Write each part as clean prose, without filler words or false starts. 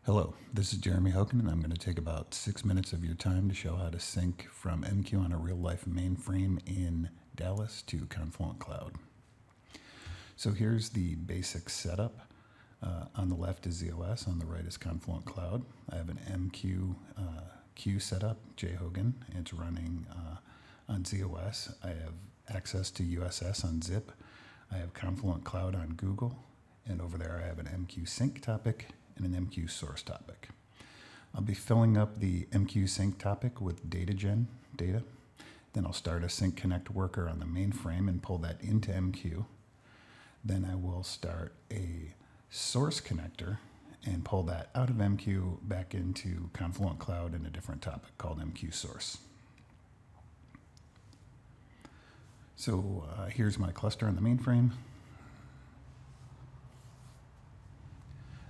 Hello, this is Jeremy Hogan, and I'm going to take about 6 minutes of your time to show how to sync from MQ on a real-life mainframe in Dallas to Confluent Cloud. So here's the basic setup. On the left is zOS, on the right is Confluent Cloud. I have an MQ queue set up, JHogan. It's running on zOS. I have access to USS on Zip. I have Confluent Cloud on Google, and over there I have an MQ sync topic and an MQ source topic. I'll be filling up the MQ sync topic with data. Then I'll start a sync connect worker on the mainframe and pull that into MQ. Then I will start a source connector and pull that out of MQ back into Confluent Cloud in a different topic called MQ source. So here's my cluster on the mainframe.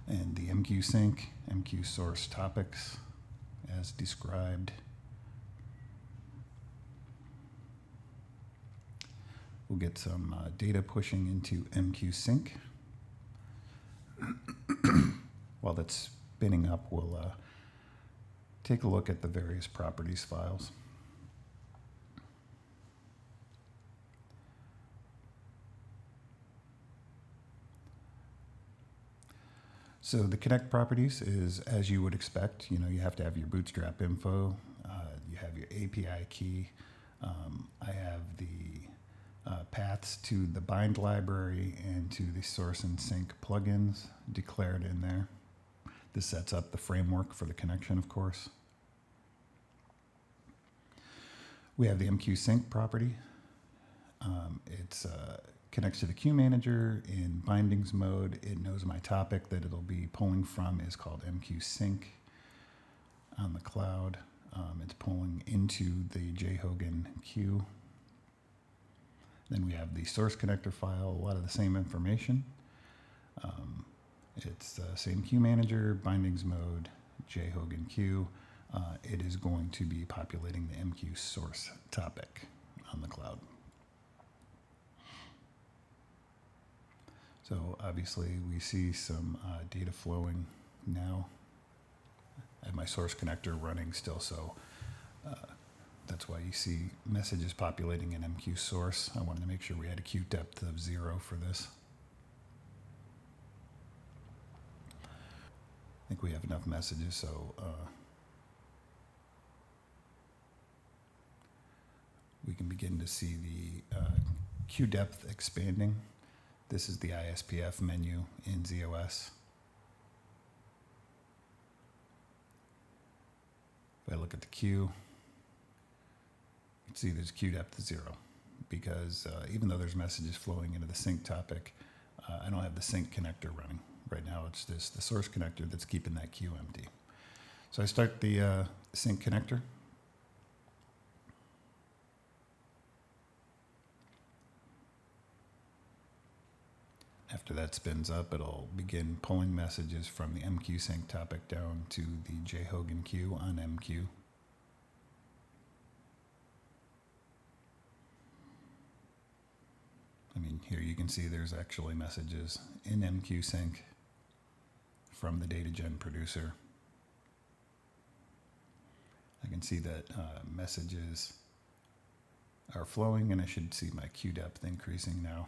And the MQ sync, MQ source topics as described. We'll get some data pushing into MQ sync. While that's spinning up, we'll take a look at the various properties files. So the connect properties is as you would expect. You know, you have to have your bootstrap info. You have your API key. I have the paths to the bind library and to the source and sync plugins declared in there. This sets up the framework for the connection, of course. We have the MQ sync property. It's connects to the queue manager in bindings mode. It knows my topic that it'll be pulling from is called MQ sync on the cloud. It's pulling into the JHogan queue. Then we have the source connector file, a lot of the same information. It's the same queue manager, bindings mode, JHogan queue. It is going to be populating the MQ source topic on the cloud. So obviously we see some data flowing now. I have my source connector running still, so that's why you see messages populating in MQ source. I wanted to make sure we had a queue depth of 0 for this. I think we have enough messages, so we can begin to see the queue depth expanding. This is the ISPF menu in zOS. If I look at the queue, you can see there's queue depth 0 because even though there's messages flowing into the sync topic, I don't have the sync connector running. Right now it's the source connector that's keeping that queue empty. So I start the sync connector. After that spins up, it'll begin pulling messages from the MQ sync topic down to the JHogan queue on MQ. I mean, here you can see there's actually messages in MQ sync from the DataGen producer. I can see that messages are flowing, and I should see my queue depth increasing now.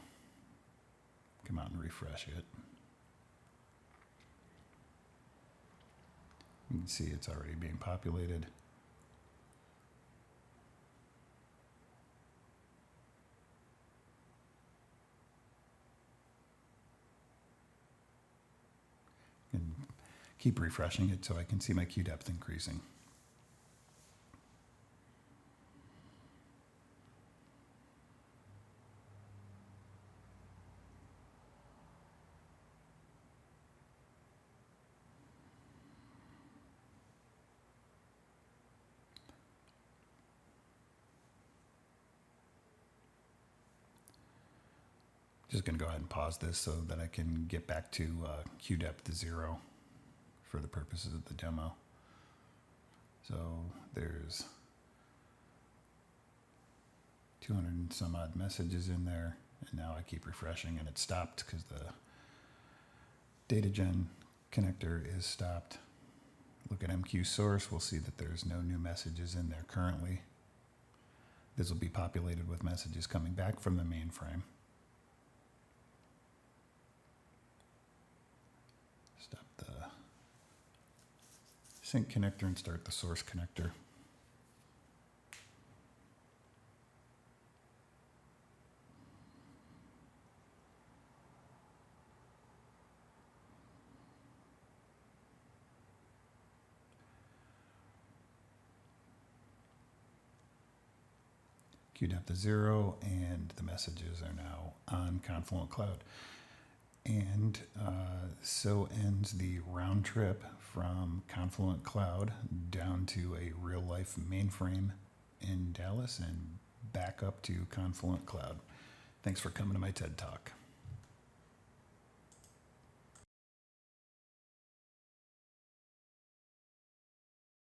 Come out and refresh it. You can see it's already being populated. And keep refreshing it so I can see my queue depth increasing. Just going to go ahead and pause this so that I can get back to queue depth 0 for the purposes of the demo. So there's 200 and some odd messages in there, and now I keep refreshing and it stopped because the DataGen connector is stopped. Look at MQ source, we'll see that there's no new messages in there currently. This will be populated with messages coming back from the mainframe. Stop the sync connector and start the source connector. Queued up to 0, and the messages are now on Confluent Cloud. And so ends the round trip from Confluent Cloud down to a real-life mainframe in Dallas and back up to Confluent Cloud. Thanks for coming to my TED Talk.